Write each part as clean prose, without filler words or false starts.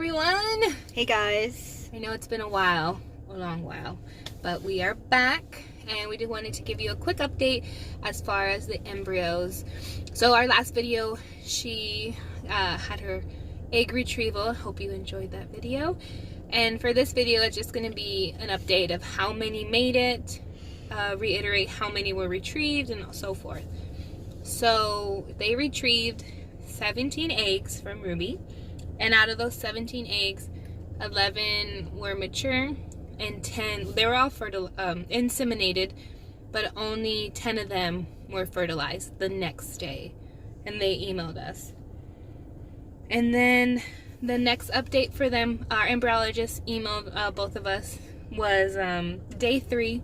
everyone. Hey guys. I know it's been a while, a long while, but we are back and we just wanted to give you a quick update as far as the embryos. So our last video, she had her egg retrieval. Hope you enjoyed that video. And for this video, it's just going to be an update of how many made it, reiterate how many were retrieved, and so forth. So they retrieved 17 eggs from Ruby, and out of those 17 eggs, 11 were mature and 10, they were all inseminated, but only 10 of them were fertilized the next day, and they emailed us. And then the next update for them, our embryologist emailed both of us, was day 3.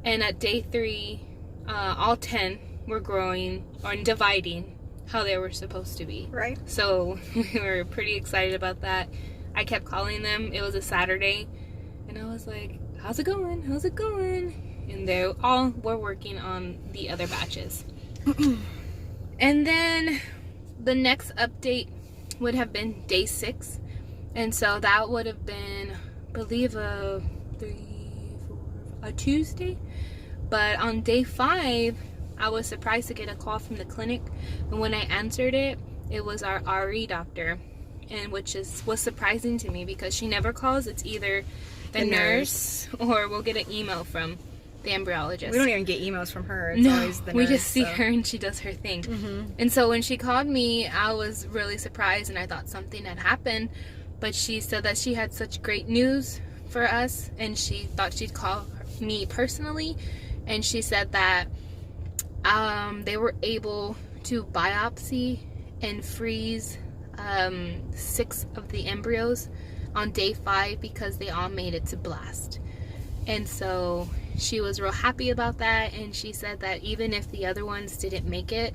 And at day 3, all 10 were growing or dividing how they were supposed to be. Right. So we were pretty excited about that. I kept calling them. It was a Saturday, and I was like, how's it going? How's it going? And they all were working on the other batches. And then the next update would have been day 6. And so that would have been, I believe, a Tuesday. But on day 5, I was surprised to get a call from the clinic, and when I answered it, it was our RE doctor, and was surprising to me because she never calls. It's either the nurse or we'll get an email from the embryologist. We don't even get emails from her. It's always the nurse. We just see her and she does her thing. And so when she called me, I was really surprised and I thought something had happened, but she said that she had such great news for us, and she thought she'd call me personally, and she said that they were able to biopsy and freeze 6 of the embryos on day 5 because they all made it to blast. And so she was real happy about that, and she said that even if the other ones didn't make it,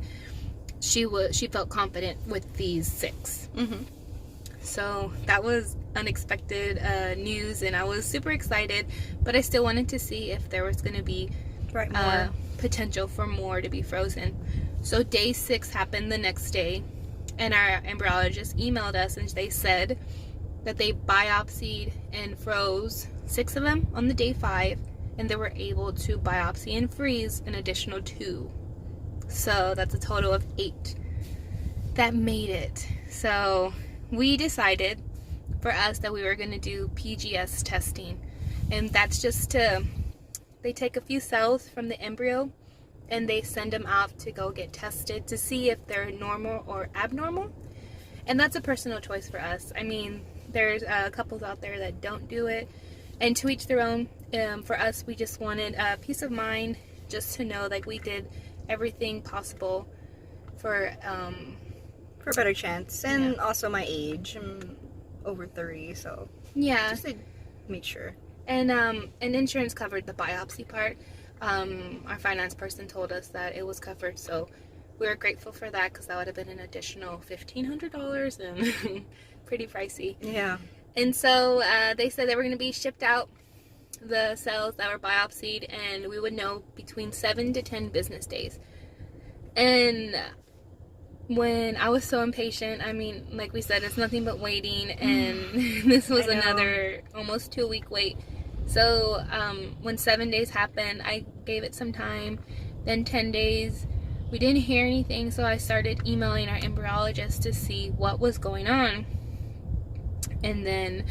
she felt confident with these 6. So that was unexpected news, and I was super excited, but I still wanted to see if there was going to be more potential for more to be frozen. So day 6 happened the next day, and our embryologist emailed us, and they said that they biopsied and froze 6 of them on the day 5, and they were able to biopsy and freeze an additional 2. So that's a total of 8 that made it. So we decided for us that we were going to do PGS testing, and that's just they take a few cells from the embryo and they send them out to go get tested to see if they're normal or abnormal. And that's a personal choice for us. I mean, there's couples out there that don't do it, and to each their own. For us, we just wanted peace of mind, just to know like we did everything possible for a better chance. And also my age, I'm over 30, so yeah, just to make sure. And insurance covered the biopsy part. Our finance person told us that it was covered, so we were grateful for that, because that would have been an additional $1,500 and pretty pricey. Yeah. And so they said they were going to be shipped out, the cells that were biopsied, and we would know between 7 to 10 business days. And when I was so impatient, I mean, like we said, it's nothing but waiting, and this was another almost 2-week wait. So when 7 days happened, I gave it some time. Then 10 days, we didn't hear anything, so I started emailing our embryologist to see what was going on. And then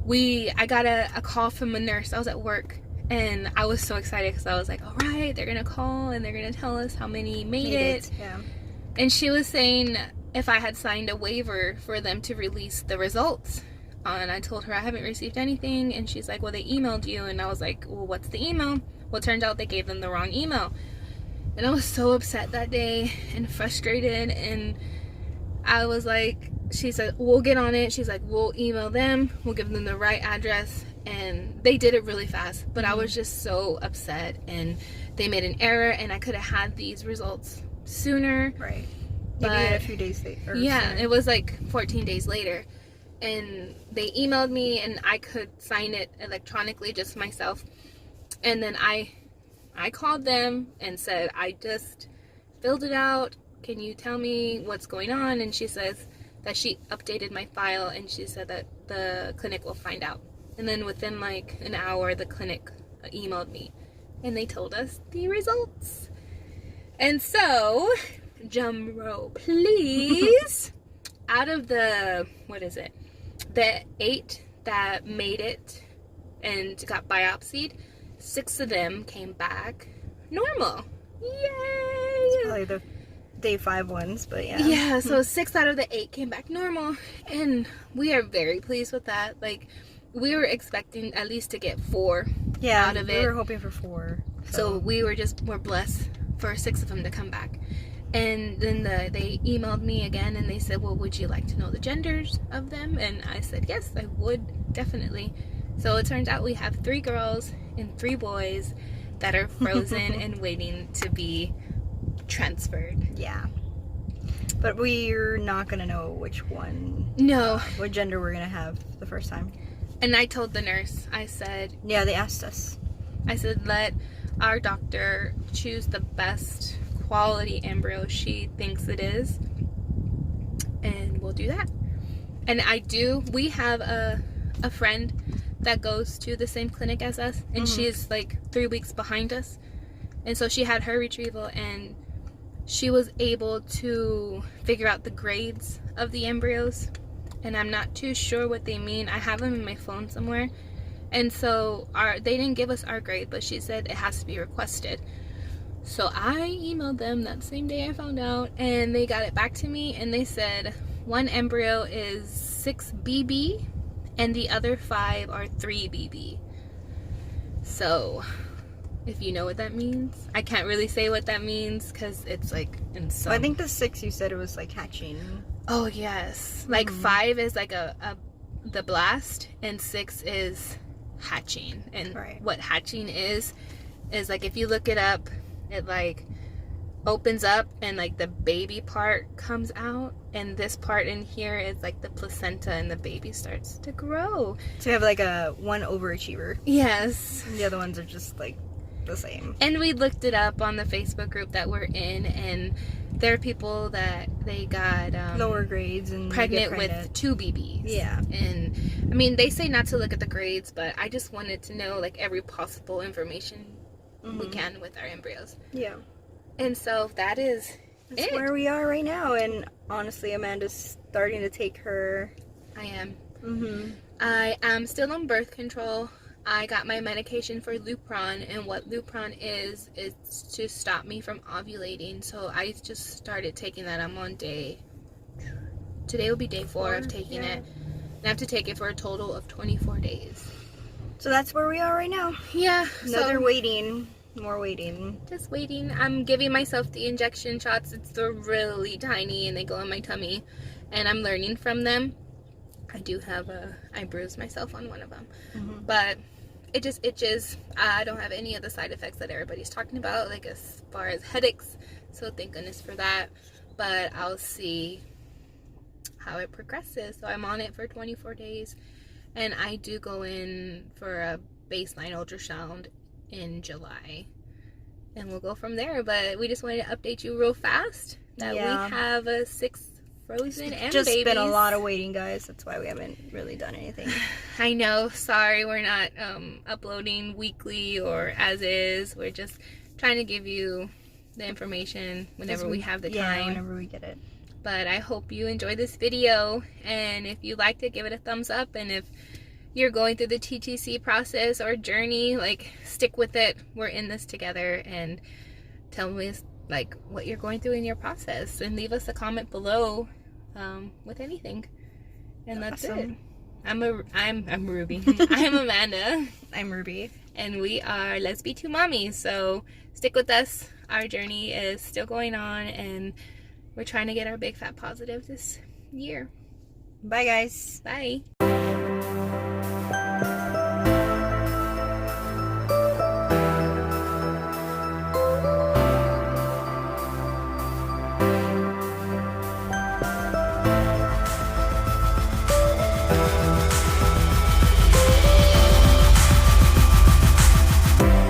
I got a call from a nurse. I was at work, and I was so excited because I was like, all right, they're gonna call and they're gonna tell us how many made it. Yeah. And she was saying if I had signed a waiver for them to release the results. And I told her I haven't received anything, and she's like, well, they emailed you. And I was like, well, what's the email? Well, it turns out they gave them the wrong email. And I was so upset that day and frustrated, and I was like, she said, we'll get on it. She's like, we'll email them, we'll give them the right address. And they did it really fast, but I was just so upset, and they made an error, and I could have had these results sooner. Right. But maybe a few days later. Yeah, it was like 14 days later. And they emailed me, and I could sign it electronically just myself. And then I called them and said, I just filled it out. Can you tell me what's going on? And she says that she updated my file, and she said that the clinic will find out. And then within like an hour, the clinic emailed me, and they told us the results. And so, drum roll, please. Out of the, the 8 that made it and got biopsied, 6 of them came back normal. Yay! It's probably the day 5 ones, but yeah. Yeah, so 6 out of the 8 came back normal, and we are very pleased with that. Like, we were expecting at least to get 4 out of it. We were hoping for 4. So we're blessed for 6 of them to come back. And then they emailed me again, and they said, well, would you like to know the genders of them? And I said, yes, I would, definitely. So it turns out we have 3 girls and 3 boys that are frozen and waiting to be transferred. Yeah. But we're not going to know which one. No. What gender we're going to have the first time. And I told the nurse, I said... Yeah, they asked us. I said, let our doctor choose the best quality embryo she thinks it is, and we'll do that. And we have a friend that goes to the same clinic as us, and she's like 3 weeks behind us, and so she had her retrieval, and she was able to figure out the grades of the embryos, and I'm not too sure what they mean. I have them in my phone somewhere, and so they didn't give us our grade, but she said it has to be requested. So I emailed them that same day I found out, and they got it back to me, and they said 1 embryo is 6 BB and the other 5 are 3 BB. So if you know what that means. I can't really say what that means because it's like in some... I think the 6 you said it was like hatching. Oh yes, like 5 is like the blast, and 6 is hatching. And what hatching is like, if you look it up, it like opens up and like the baby part comes out, and this part in here is like the placenta, and the baby starts to grow. So you have like one overachiever. Yes. And the other ones are just like the same. And we looked it up on the Facebook group that we're in, and there are people that they got lower grades and pregnant with 2 BBs. Yeah. And I mean, they say not to look at the grades, but I just wanted to know like every possible information we can with our embryos. Yeah. And so that's it. Where we are right now. And honestly, Amanda's starting to take her... I am. I am still on birth control. I got my medication for Lupron, and what Lupron is to stop me from ovulating. So I just started taking that. I'm on today will be day 4 of taking it. And I have to take it for a total of 24 days. So that's where we are right now. Yeah. Another waiting. More waiting. Just waiting. I'm giving myself the injection shots. They're really tiny, and they go in my tummy, and I'm learning from them. I do have I bruised myself on one of them, but it just itches. I don't have any of the side effects that everybody's talking about, like as far as headaches, so thank goodness for that. But I'll see how it progresses. So I'm on it for 24 days, and I do go in for a baseline ultrasound in July, and we'll go from there. But we just wanted to update you real fast that we have 6 frozen and just babies. Been a lot of waiting, guys. That's why we haven't really done anything. I know, sorry, we're not uploading weekly or as is. We're just trying to give you the information whenever we have the time. Whenever we get it. But I hope you enjoyed this video, and if you liked it, give it a thumbs up. And if you're going through the TTC process or journey, like, stick with it. We're in this together, and tell me like what you're going through in your process, and leave us a comment below with anything. And that's it. I'm Ruby. I'm Amanda. I'm Ruby. And we are Let's Be Two Mommies. So stick with us. Our journey is still going on, and we're trying to get our big fat positive this year. Bye, guys. Bye.